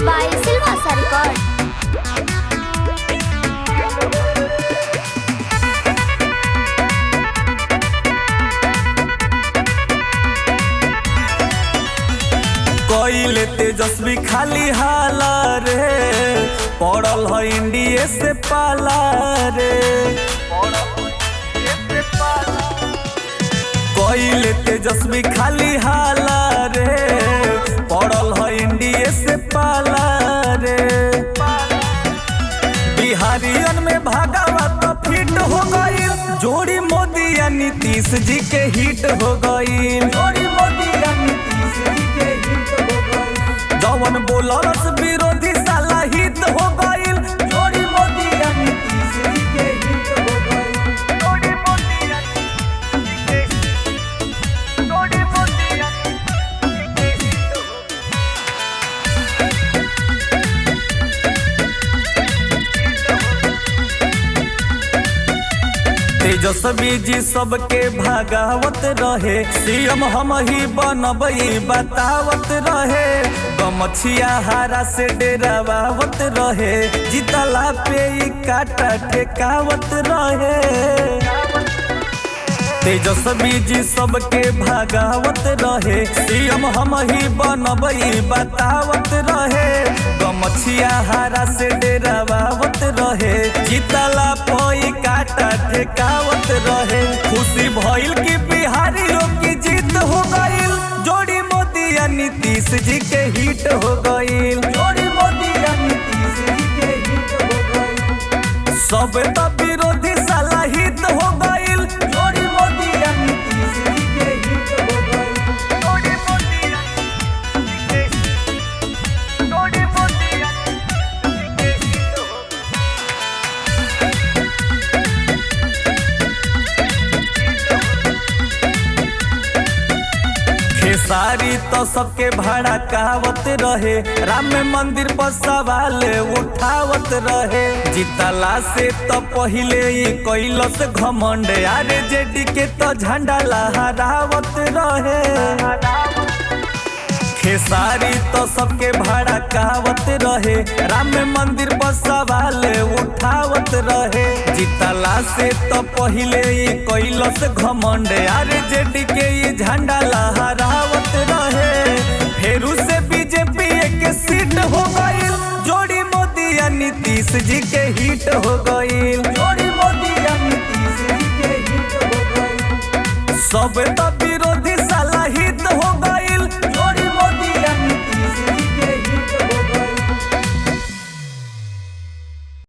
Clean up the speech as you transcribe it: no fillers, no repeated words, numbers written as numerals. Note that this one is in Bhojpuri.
by Silvassa Record. कोइले तेजस्वी खाली हाला रे पड़ल है इंडिया से पाला रे। कोइले तेजस्वी खाली हाला रे पड़ल है इंडिया से पाला रे। बिहारियन में भागवत फिट हो गई जोड़ी मोदी या नीतीश जी के हिट हो गई। जोड़ी मोदी या नीतीश जी के हिट हो गई। जवन बोलरस विरोधी साला हित हो गई। जोड़ी मोदी या नीतीश जी के हिट हो गई। जोड़ी मोदी या नीतीश जोड़ी मोदी या तेजस्वी जी सबके भागावत रहे सीएम हम ही बनबई बतावत रहे। गमछिया हारा से डेरावत रहे जितला पे ई काटा ठेकावत रहे। तेजस्वी जी सबके भागावत रहे सीएम हम ही बनबई बतावत रहे। गमछिया हारा से डेरावत रहे जितला पे काटा ठेकावत रहे। खुशी भइल कि बिहारियों की जीत हो गई। जोड़ी मोदी या नीतीश जी के हिट हो गई। जोड़ी मोदी या नीतीश जी के हिट हो गई। सब तो विरोधी साला हित हो गई। जोड़ी मोदी या नीतीश जी के हिट हो गई। जोड़ी मोदी या जोड़ी मोदी या खेसारी तो सबके भाड़ा कहवत रहे। राम मंदिर पर सवाल उठावत रहे। जीतला से तो पहले ही कैलस घमंड आरे जेडी के तो झंडा लहरावत रहे। खेसारी तो सबके भाड़ा कहवत रहे। राम मंदिर पर सवाल उठावत रहे। जीतला से तो पहले ही कैलस घमंड आरे जेडी के ये झंडा लहरावत रहे। फेरू से बीजेपी एक सीट हो गई। जोड़ी मोदी या नीतीश जी के हिट हो गई। जोड़ी मोदी या नीतीश जी के हिट हो गई। सब तो